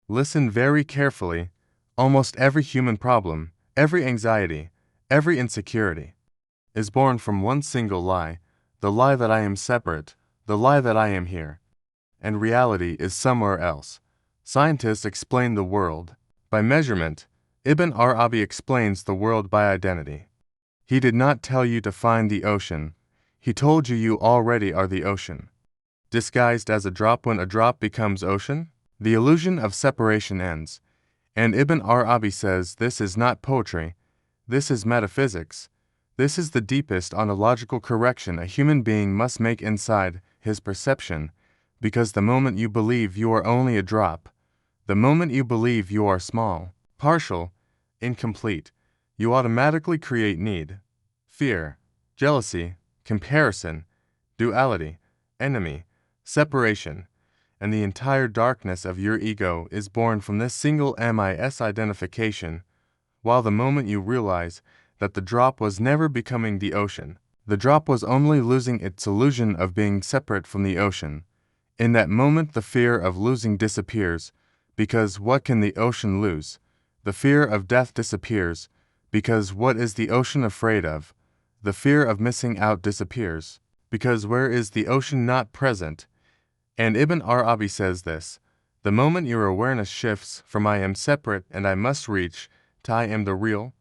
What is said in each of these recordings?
Listen very carefully. Almost every human problem, every anxiety, every insecurity, is born from one single lie, the lie that I am separate, the lie that I am here, and reality is somewhere else. Scientists explain the world by measurement. Ibn Arabi explains the world by identity. He did not tell you to find the ocean. He told you already are the ocean. Disguised as a drop, when a drop becomes ocean, the illusion of separation ends. And Ibn Arabi says this is not poetry, this is metaphysics. This is the deepest ontological correction a human being must make inside his perception, because the moment you believe you are only a drop, the moment you believe you are small, partial, incomplete, you automatically create need, fear, jealousy, comparison, duality, enemy, separation, and the entire darkness of your ego is born from this single misidentification, while the moment you realize that the drop was never becoming the ocean, the drop was only losing its illusion of being separate from the ocean. In that moment the fear of losing disappears, because what can the ocean lose? The fear of death disappears, because what is the ocean afraid of? The fear of missing out disappears, because where is the ocean not present? And Ibn Arabi says this: the moment your awareness shifts from I am separate and I must reach to I am the real,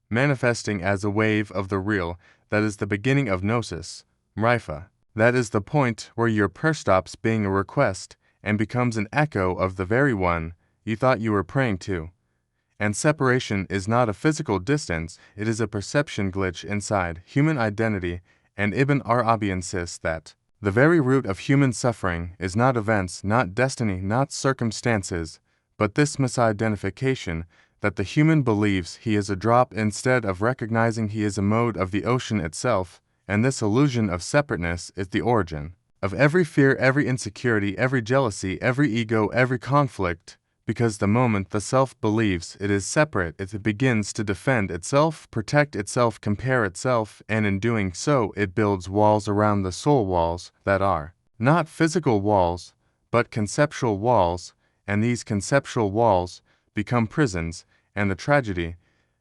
manifesting as a wave of the real, that is the beginning of gnosis, mrifa. That is the point where your prayer stops being a request and becomes an echo of the very one you thought you were praying to. And separation is not a physical distance, it is a perception glitch inside human identity, and Ibn Arabi insists that the very root of human suffering is not events, not destiny, not circumstances, but this misidentification that the human believes he is a drop instead of recognizing he is a mode of the ocean itself, and this illusion of separateness is the origin of every fear, every insecurity, every jealousy, every ego, every conflict, because the moment the self believes it is separate, it begins to defend itself, protect itself, compare itself, and in doing so it builds walls around the soul, walls that are not physical walls, but conceptual walls, and these conceptual walls become prisons, and the tragedy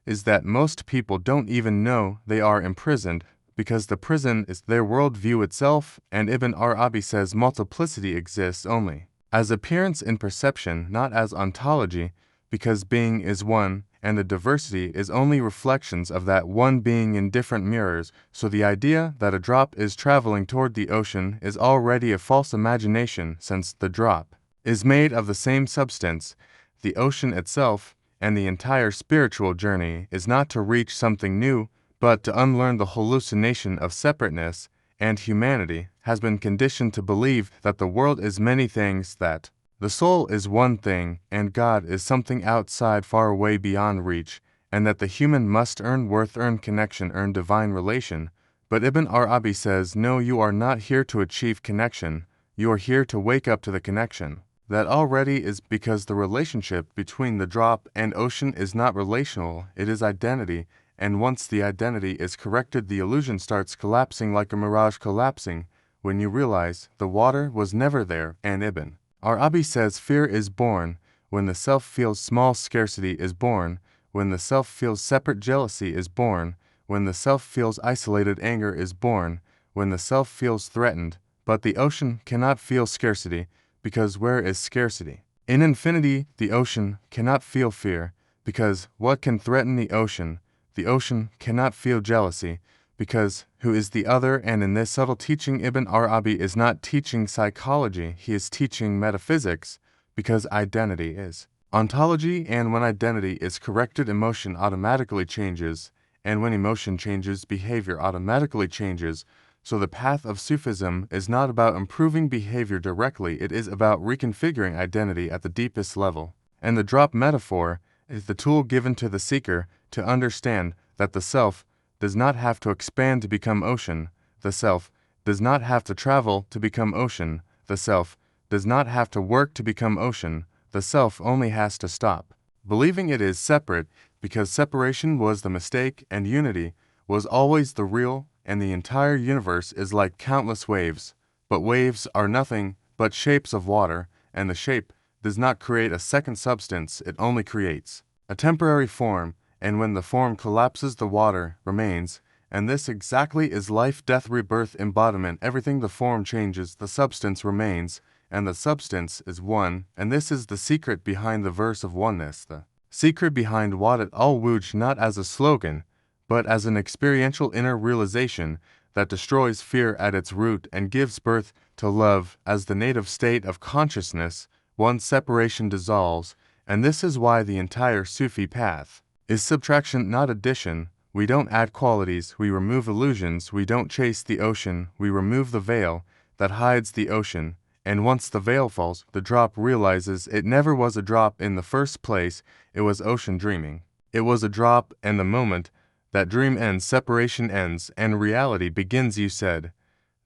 is that most people don't even know they are imprisoned, because the prison is their worldview itself, and Ibn Arabi says multiplicity exists only as appearance in perception, not as ontology, because being is one, and the diversity is only reflections of that one being in different mirrors, so the idea that a drop is traveling toward the ocean is already a false imagination, since the drop is made of the same substance, the ocean itself, and the entire spiritual journey is not to reach something new, but to unlearn the hallucination of separateness, and humanity has been conditioned to believe that the world is many things, that the soul is one thing, and God is something outside, far away, beyond reach, and that the human must earn worth, earn connection, earn divine relation. But Ibn Arabi says, no, you are not here to achieve connection, you are here to wake up to the connection that already is, because the relationship between the drop and ocean is not relational, it is identity, and once the identity is corrected, the illusion starts collapsing like a mirage collapsing, when you realize the water was never there. And Ibn Arabi says fear is born when the self feels small, scarcity is born when the self feels separate, jealousy is born when the self feels isolated, anger is born when the self feels threatened, but the ocean cannot feel scarcity, because where is scarcity? In infinity, the ocean cannot feel fear, because what can threaten the ocean? The ocean cannot feel jealousy, because who is the other? And in this subtle teaching, Ibn Arabi is not teaching psychology, he is teaching metaphysics, because identity is ontology, and when identity is corrected, emotion automatically changes, and when emotion changes, behavior automatically changes. So the path of Sufism is not about improving behavior directly, it is about reconfiguring identity at the deepest level. And the drop metaphor is the tool given to the seeker to understand that the self does not have to expand to become ocean, the self does not have to travel to become ocean, the self does not have to work to become ocean, the self only has to stop believing it is separate, because separation was the mistake and unity was always the real, and the entire universe is like countless waves, but waves are nothing but shapes of water, and the shape does not create a second substance, it only creates a temporary form, and when the form collapses, the water remains. And this exactly is life, death, rebirth, embodiment. Everything the form changes, the substance remains, and the substance is one. And this is the secret behind the verse of oneness, the secret behind what it all wuj, not as a slogan, but as an experiential inner realization that destroys fear at its root and gives birth to love as the native state of consciousness. Once separation dissolves, and this is why the entire Sufi path is subtraction, not addition. We don't add qualities, we remove illusions. We don't chase the ocean, we remove the veil that hides the ocean. And once the veil falls, the drop realizes it never was a drop in the first place. It was ocean dreaming. It was a drop, and the moment that dream ends, separation ends, and reality begins. You said,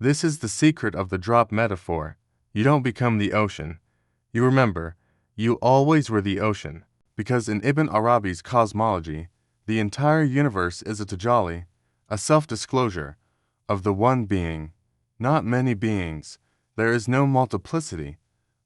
this is the secret of the drop metaphor. You don't become the ocean. You remember, you always were the ocean. Because in Ibn Arabi's cosmology, the entire universe is a tajalli, a self-disclosure, of the one being, not many beings. There is no multiplicity.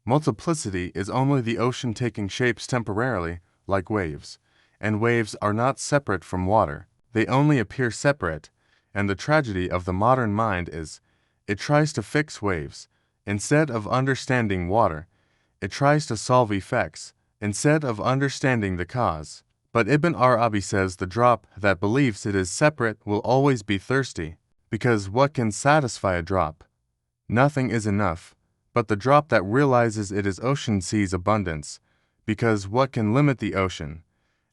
Multiplicity is only the ocean taking shapes temporarily, like waves. And waves are not separate from water. They only appear separate. And the tragedy of the modern mind is, it tries to fix waves. Instead of understanding water, it tries to solve effects, instead of understanding the cause. But Ibn Arabi says the drop that believes it is separate will always be thirsty, because what can satisfy a drop? Nothing is enough. But the drop that realizes it is ocean sees abundance, because what can limit the ocean?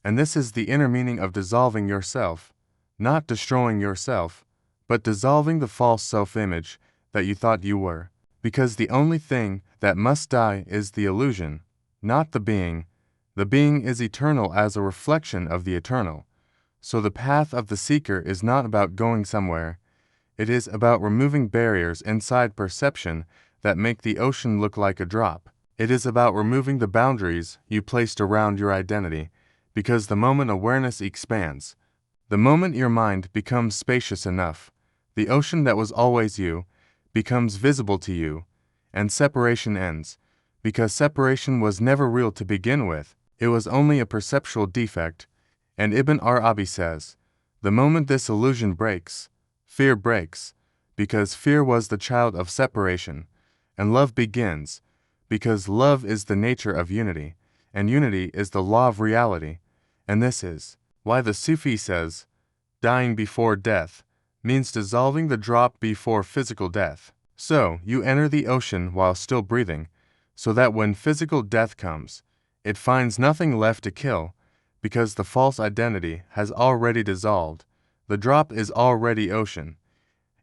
And this is the inner meaning of dissolving yourself, not destroying yourself, but dissolving the false self-image that you thought you were, because the only thing that must die is the illusion, not the being. The being is eternal as a reflection of the eternal. So the path of the seeker is not about going somewhere. It is about removing barriers inside perception that make the ocean look like a drop. It is about removing the boundaries you placed around your identity, because the moment awareness expands, the moment your mind becomes spacious enough, the ocean that was always you becomes visible to you, and separation ends, because separation was never real to begin with. It was only a perceptual defect. And Ibn Arabi says, the moment this illusion breaks, fear breaks, because fear was the child of separation, and love begins, because love is the nature of unity, and unity is the law of reality. And this is why the Sufi says, dying before death means dissolving the drop before physical death. So you enter the ocean while still breathing, so that when physical death comes, it finds nothing left to kill, because the false identity has already dissolved. The drop is already ocean.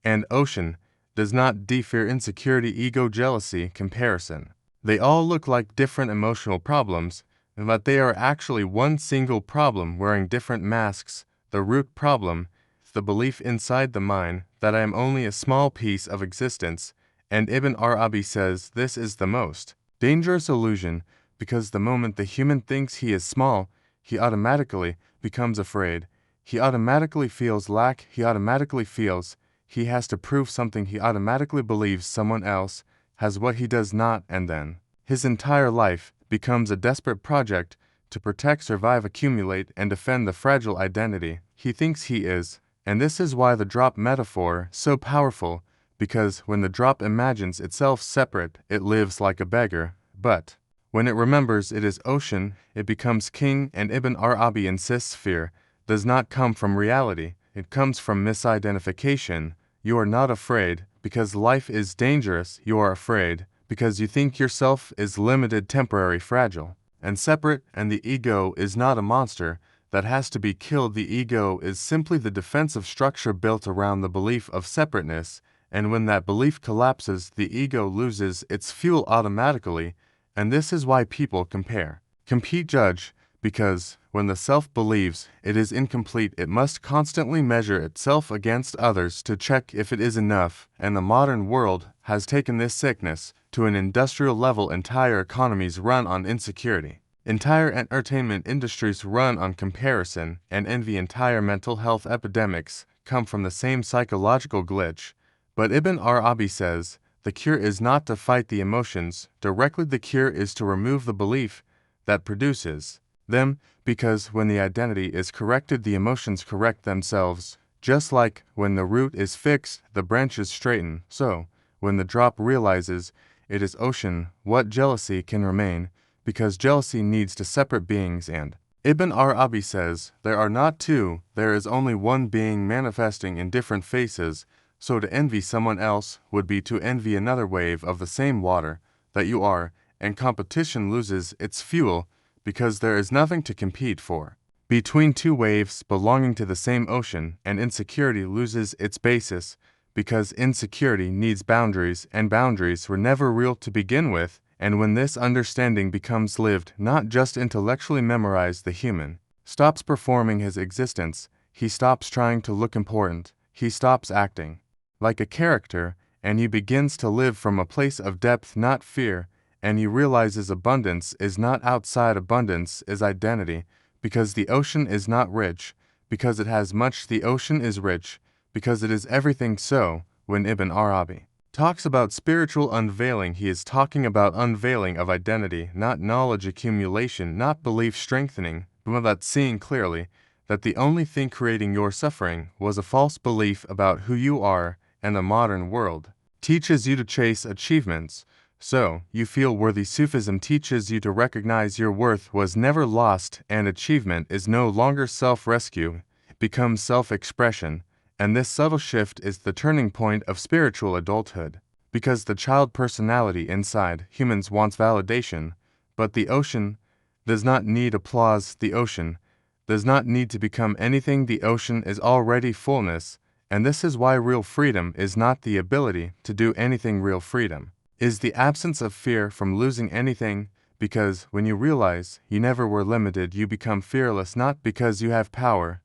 And ocean does not fear, insecurity, ego, jealousy, comparison. They all look like different emotional problems, but they are actually one single problem wearing different masks. The root problem is the belief inside the mind that I am only a small piece of existence, and Ibn Arabi says this is the most dangerous illusion, because the moment the human thinks he is small, he automatically becomes afraid. He automatically feels lack. He automatically feels he has to prove something. He automatically believes someone else has what he does not, and then his entire life becomes a desperate project to protect, survive, accumulate, and defend the fragile identity he thinks he is. And this is why the drop metaphor is so powerful, because when the drop imagines itself separate, it lives like a beggar. But when it remembers it is ocean, it becomes king. And Ibn Arabi insists fear does not come from reality, it comes from misidentification. You are not afraid because life is dangerous. You are afraid because you think yourself is limited, temporary, fragile, and separate. And the ego is not a monster that has to be killed. The ego is simply the defensive structure built around the belief of separateness. And when that belief collapses, the ego loses its fuel automatically. And this is why people compete, judge, because when the self believes it is incomplete, it must constantly measure itself against others to check if it is enough. And the modern world has taken this sickness to an industrial level. Entire economies run on insecurity. Entire entertainment industries run on comparison and envy. Entire mental health epidemics come from the same psychological glitch. But Ibn Arabi says, the cure is not to fight the emotions directly, the cure is to remove the belief that produces them, because when the identity is corrected, the emotions correct themselves. Just like when the root is fixed, the branches straighten, so when the drop realizes it is ocean, what jealousy can remain, because jealousy needs to separate beings. And Ibn Arabi says, there are not two, there is only one being manifesting in different faces, so to envy someone else would be to envy another wave of the same water that you are, and competition loses its fuel because there is nothing to compete for between two waves belonging to the same ocean, and insecurity loses its basis because insecurity needs boundaries, and boundaries were never real to begin with. And when this understanding becomes lived, not just intellectually memorized, the human stops performing his existence, he stops trying to look important, he stops acting like a character, and he begins to live from a place of depth, not fear, and he realizes abundance is not outside, abundance is identity, because the ocean is not rich, because it has much, the ocean is rich, because it is everything. So, when Ibn Arabi talks about spiritual unveiling, he is talking about unveiling of identity, not knowledge accumulation, not belief strengthening, but about seeing clearly that the only thing creating your suffering was a false belief about who you are, and the modern world teaches you to chase achievements, so you feel worthy. Sufism teaches you to recognize your worth was never lost, and achievement is no longer self-rescue, it becomes self-expression. And this subtle shift is the turning point of spiritual adulthood, because the child personality inside humans wants validation, but the ocean does not need applause. The ocean does not need to become anything. The ocean is already fullness, and this is why real freedom is not the ability to do anything. Real freedom is the absence of fear from losing anything, because when you realize you never were limited, you become fearless, not because you have power,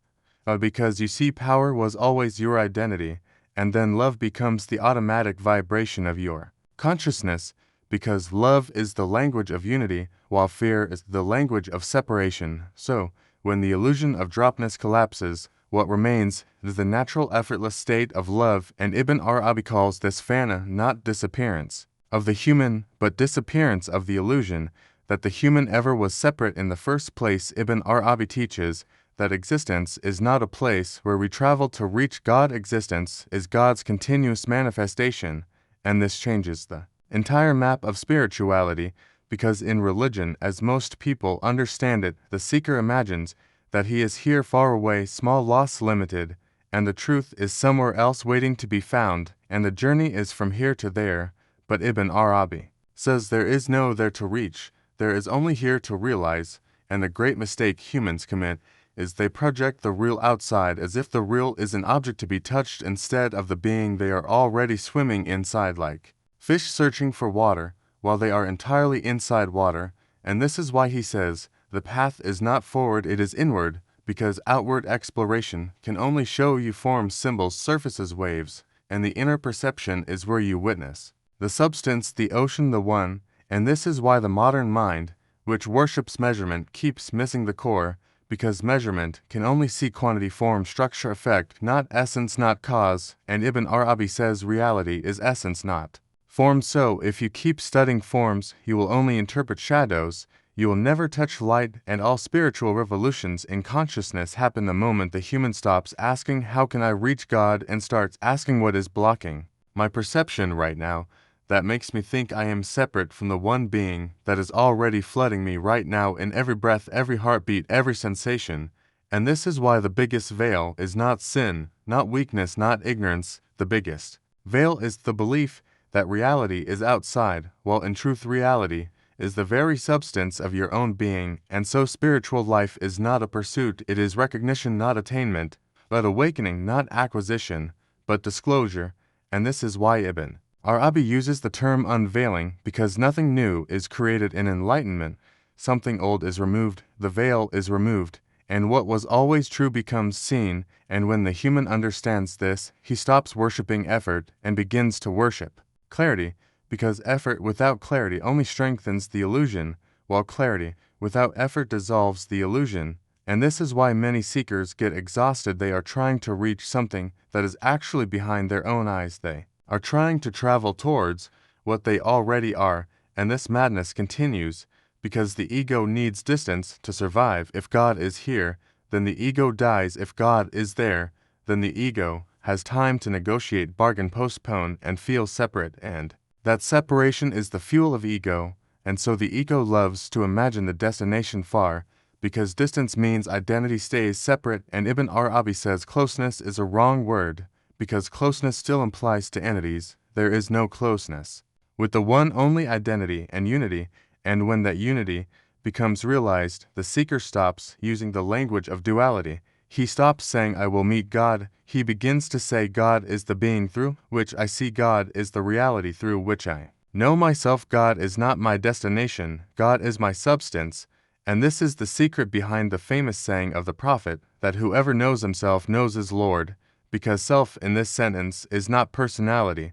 because you see power was always your identity, and then love becomes the automatic vibration of your consciousness, because love is the language of unity, while fear is the language of separation. So, when the illusion of dropness collapses, what remains is the natural effortless state of love, and Ibn Arabi calls this fana, not disappearance of the human, but disappearance of the illusion that the human ever was separate in the first place. Ibn Arabi teaches that existence is not a place where we travel to reach God. Existence is God's continuous manifestation, and this changes the entire map of spirituality, because in religion, as most people understand it, the seeker imagines that he is here far away, small loss limited, and the truth is somewhere else waiting to be found, and the journey is from here to there. But Ibn Arabi says there is no there to reach, there is only here to realize, and the great mistake humans commit is they project the real outside as if the real is an object to be touched instead of the being they are already swimming inside, like fish searching for water while they are entirely inside water. And this is why he says, the path is not forward, it is inward, because outward exploration can only show you forms, symbols, surfaces, waves, and the inner perception is where you witness the substance, the ocean, the one. And this is why the modern mind, which worships measurement, keeps missing the core, because measurement can only see quantity, form, structure, effect, not essence, not cause. And Ibn Arabi says reality is essence, not form. So if you keep studying forms, you will only interpret shadows, you will never touch light. And all spiritual revolutions in consciousness happen the moment the human stops asking how can I reach God and starts asking what is blocking my perception right now, that makes me think I am separate from the one being that is already flooding me right now in every breath, every heartbeat, every sensation. And this is why the biggest veil is not sin, not weakness, not ignorance. The biggest veil is the belief that reality is outside, while in truth reality is the very substance of your own being. And so spiritual life is not a pursuit, it is recognition, not attainment, but awakening, not acquisition, but disclosure. And this is why Ibn Arabi uses the term unveiling, because nothing new is created in enlightenment, something old is removed, the veil is removed, and what was always true becomes seen. And when the human understands this, he stops worshipping effort and begins to worship clarity, because effort without clarity only strengthens the illusion, while clarity without effort dissolves the illusion. And this is why many seekers get exhausted. They are trying to reach something that is actually behind their own eyes. They are trying to travel towards what they already are, and this madness continues because the ego needs distance to survive. If God is here, then the ego dies. If God is there, then the ego has time to negotiate, bargain, postpone, and feel separate, and that separation is the fuel of ego, and so the ego loves to imagine the destination far, because distance means identity stays separate, and Ibn Arabi says closeness is a wrong word, because closeness still implies to entities. There is no closeness with the one only identity and unity, and when that unity becomes realized, the seeker stops using the language of duality. He stops saying, I will meet God. He begins to say, God is the being through which I see. God is the reality through which I know myself. God is not my destination. God is my substance. And this is the secret behind the famous saying of the Prophet, that whoever knows himself knows his Lord, because self in this sentence is not personality,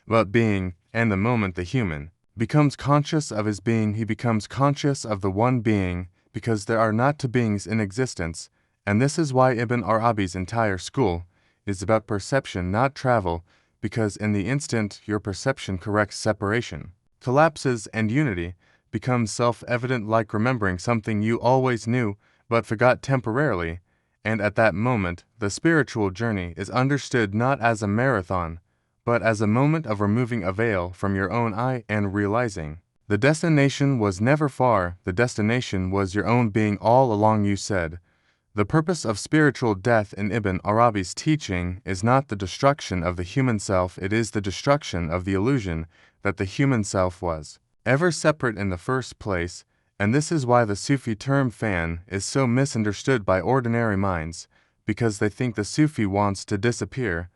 but being, and the moment the human becomes conscious of his being, he becomes conscious of the one being, because there are not two beings in existence. And this is why Ibn Arabi's entire school is about perception, not travel, because in the instant your perception corrects, separation collapses and unity becomes self-evident, like remembering something you always knew but forgot temporarily, and at that moment the spiritual journey is understood not as a marathon, but as a moment of removing a veil from your own eye and realizing the destination was never far. The destination was your own being all along. You said, the purpose of spiritual death in Ibn Arabi's teaching is not the destruction of the human self, it is the destruction of the illusion that the human self was ever separate in the first place, and this is why the Sufi term fan is so misunderstood by ordinary minds, because they think the Sufi wants to disappear.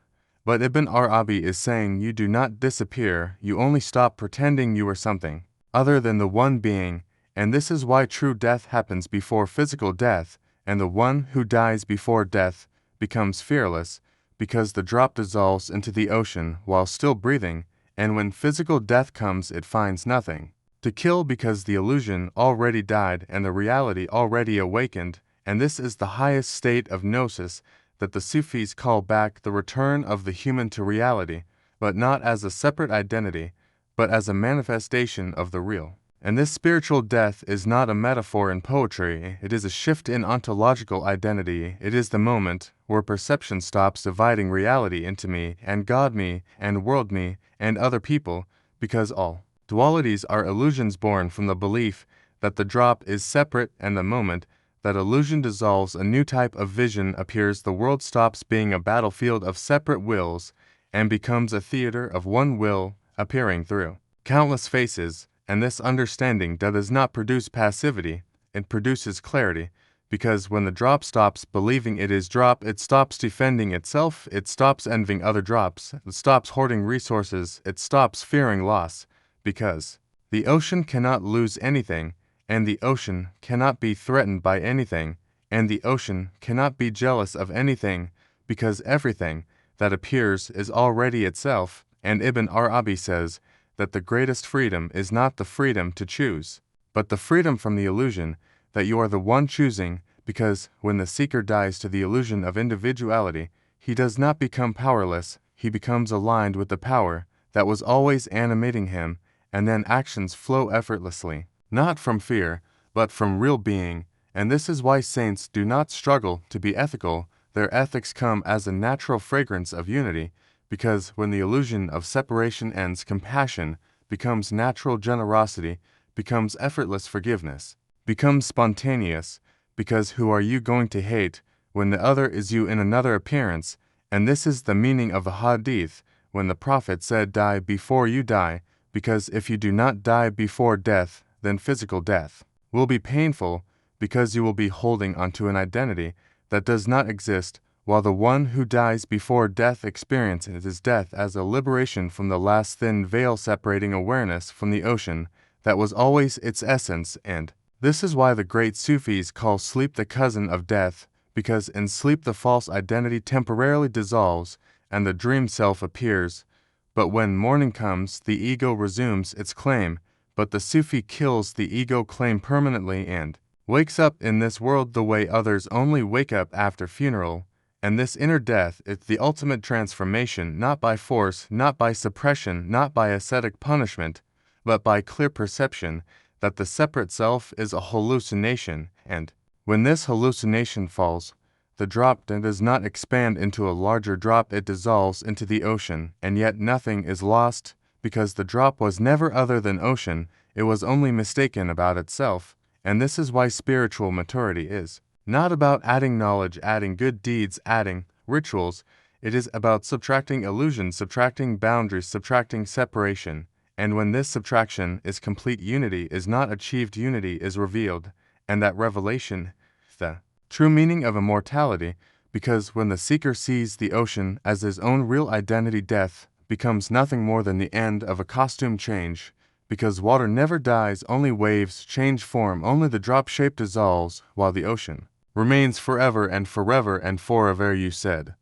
But Ibn Arabi is saying you do not disappear, you only stop pretending you are something other than the one being, and this is why true death happens before physical death, and the one who dies before death becomes fearless, because the drop dissolves into the ocean while still breathing, and when physical death comes it finds nothing to kill, because the illusion already died and the reality already awakened, and this is the highest state of gnosis that the Sufis call back the return of the human to reality, but not as a separate identity, but as a manifestation of the real. And this spiritual death is not a metaphor in poetry, it is a shift in ontological identity. It is the moment where perception stops dividing reality into me and God, me and world, me and other people, because all dualities are illusions born from the belief that the drop is separate, and the moment that illusion dissolves, a new type of vision appears. The world stops being a battlefield of separate wills and becomes a theater of one will appearing through countless faces. And this understanding does not produce passivity, it produces clarity, because when the drop stops believing it is drop, it stops defending itself, it stops envying other drops, it stops hoarding resources, it stops fearing loss, because the ocean cannot lose anything, and the ocean cannot be threatened by anything, and the ocean cannot be jealous of anything, because everything that appears is already itself. And Ibn Arabi says that the greatest freedom is not the freedom to choose, but the freedom from the illusion that you are the one choosing, because when the seeker dies to the illusion of individuality, he does not become powerless, he becomes aligned with the power that was always animating him, and then actions flow effortlessly, not from fear, but from real being. And this is why saints do not struggle to be ethical, their ethics come as a natural fragrance of unity, because when the illusion of separation ends, compassion becomes natural, generosity becomes effortless, forgiveness becomes spontaneous, because who are you going to hate when the other is you in another appearance? And this is the meaning of the hadith when the Prophet said, die before you die, because if you do not die before death, then physical death will be painful, because you will be holding onto an identity that does not exist, while the one who dies before death experiences his death as a liberation from the last thin veil separating awareness from the ocean that was always its essence. And this is why the great Sufis call sleep the cousin of death, because in sleep the false identity temporarily dissolves and the dream self appears. But when morning comes, the ego resumes its claim, but the Sufi kills the ego claim permanently and wakes up in this world the way others only wake up after funeral. And this inner death is the ultimate transformation, not by force, not by suppression, not by ascetic punishment, but by clear perception that the separate self is a hallucination, and when this hallucination falls, the drop does not expand into a larger drop, it dissolves into the ocean, and yet nothing is lost, because the drop was never other than ocean, it was only mistaken about itself, and this is why spiritual maturity is not about adding knowledge, adding good deeds, adding rituals. It is about subtracting illusions, subtracting boundaries, subtracting separation. And when this subtraction is complete, unity is not achieved, unity is revealed. And that revelation, the true meaning of immortality, because when the seeker sees the ocean as his own real identity, death becomes nothing more than the end of a costume change. Because water never dies, only waves change form, only the drop shape dissolves, while the ocean remains forever and forever and forever, you said.